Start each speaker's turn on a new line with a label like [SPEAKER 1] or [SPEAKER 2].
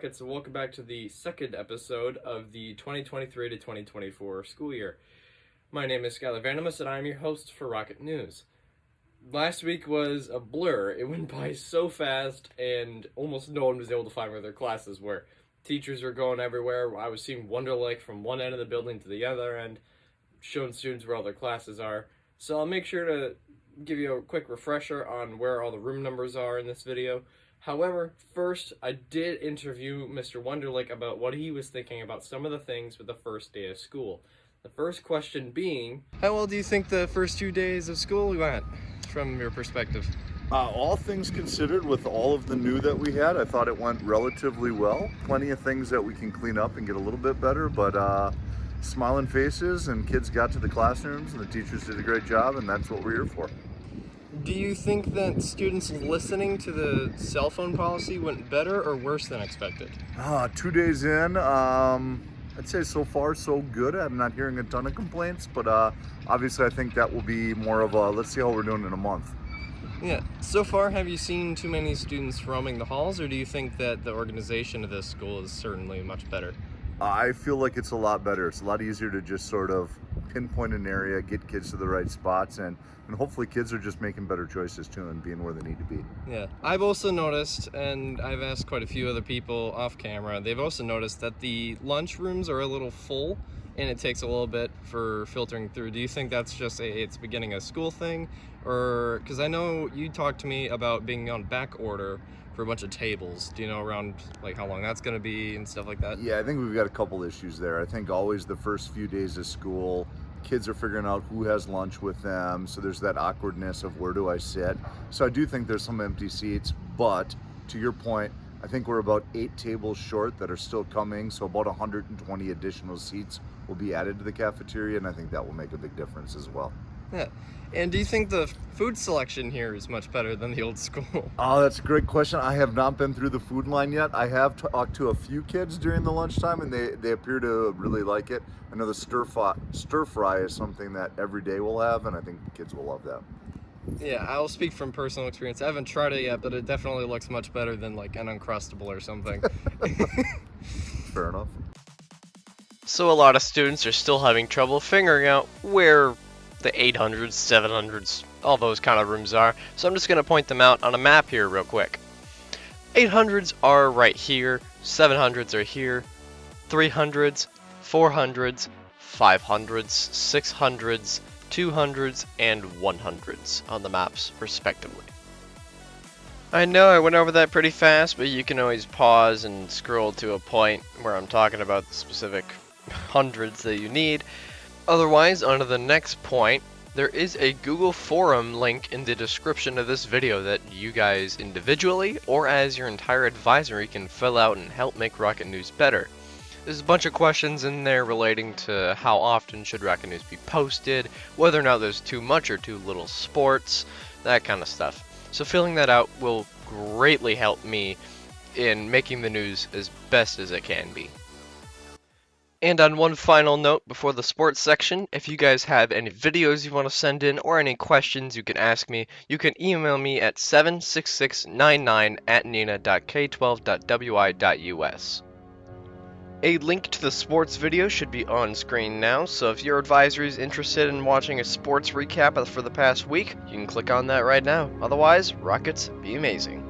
[SPEAKER 1] Rockets, and welcome back to the second episode of the 2023 to 2024 school year. My name is Skylar, and I am your host for Rocket News. Last week was a blur. It went by so fast, and almost no one was able to find where their classes were. Teachers were going everywhere. I was seeing Wunderlich from one end of the building to the other end, showing students where all their classes are. So I'll make sure to give you a quick refresher on where all the room numbers are in this video. However, first, I did interview Mr. Wunderlich about what he was thinking about some of the things with the first day of school. The first question being, how well do you think the first 2 days of school went, from your perspective?
[SPEAKER 2] All things considered, with all of the new that we had, I thought it went relatively well. Plenty of things that we can clean up and get a little bit better, but smiling faces and kids got to the classrooms and the teachers did a great job, and that's what we're here for.
[SPEAKER 1] Do you think that students listening to the cell phone policy went better or worse than expected?
[SPEAKER 2] 2 days in, I'd say so far so good. I'm not hearing a ton of complaints, but obviously I think that will be more of a let's see how we're doing in a month.
[SPEAKER 1] Yeah. So far, have you seen too many students roaming the halls, or do you think that the organization of this school is certainly much better?
[SPEAKER 2] I feel like it's a lot better. It's a lot easier to just sort of pinpoint an area, get kids to the right spots, and hopefully kids are just making better choices too and being where they need to be.
[SPEAKER 1] Yeah, I've also noticed, and I've asked quite a few other people off camera, they've also noticed that the lunch rooms are a little full and it takes a little bit for filtering through. Do you think that's just it's beginning a school thing? Or, because I know you talked to me about being on back order for a bunch of tables. Do you know around like how long that's going to be and stuff like that?
[SPEAKER 2] Yeah, I think we've got a couple issues there. I think always the first few days of school, kids are figuring out who has lunch with them, so there's that awkwardness of where do I sit. So I do think there's some empty seats, but to your point, I think we're about 8 tables short that are still coming, so about 120 additional seats will be added to the cafeteria, and I think that will make a big difference as well.
[SPEAKER 1] Yeah. And do you think the food selection here is much better than the old school?
[SPEAKER 2] Oh, that's a great question. I have not been through the food line yet. I have talked to a few kids during the lunchtime, and they appear to really like it. I know the stir fry is something that every day we'll have, and I think the kids will love that.
[SPEAKER 1] Yeah, I'll speak from personal experience. I haven't tried it yet, but it definitely looks much better than like an Uncrustable or something.
[SPEAKER 2] Fair enough.
[SPEAKER 3] So a lot of students are still having trouble figuring out where the 800s, 700s, all those kind of rooms are. So I'm just going to point them out on a map here real quick. 800s are right here, 700s are here, 300s, 400s, 500s, 600s, 200s, and 100s on the maps respectively. I know I went over that pretty fast, but you can always pause and scroll to a point where I'm talking about the specific hundreds that you need. Otherwise, on to the next point, there is a Google forum link in the description of this video that you guys individually or as your entire advisory can fill out and help make Rocket News better. There's a bunch of questions in there relating to how often should Rocket News be posted, whether or not there's too much or too little sports, that kind of stuff. So filling that out will greatly help me in making the news as best as it can be. And on one final note before the sports section, if you guys have any videos you want to send in or any questions you can ask me, you can email me at 76699@nina.k12.wi.us. A link to the sports video should be on screen now, so if your advisory is interested in watching a sports recap for the past week, you can click on that right now. Otherwise, Rockets, be amazing.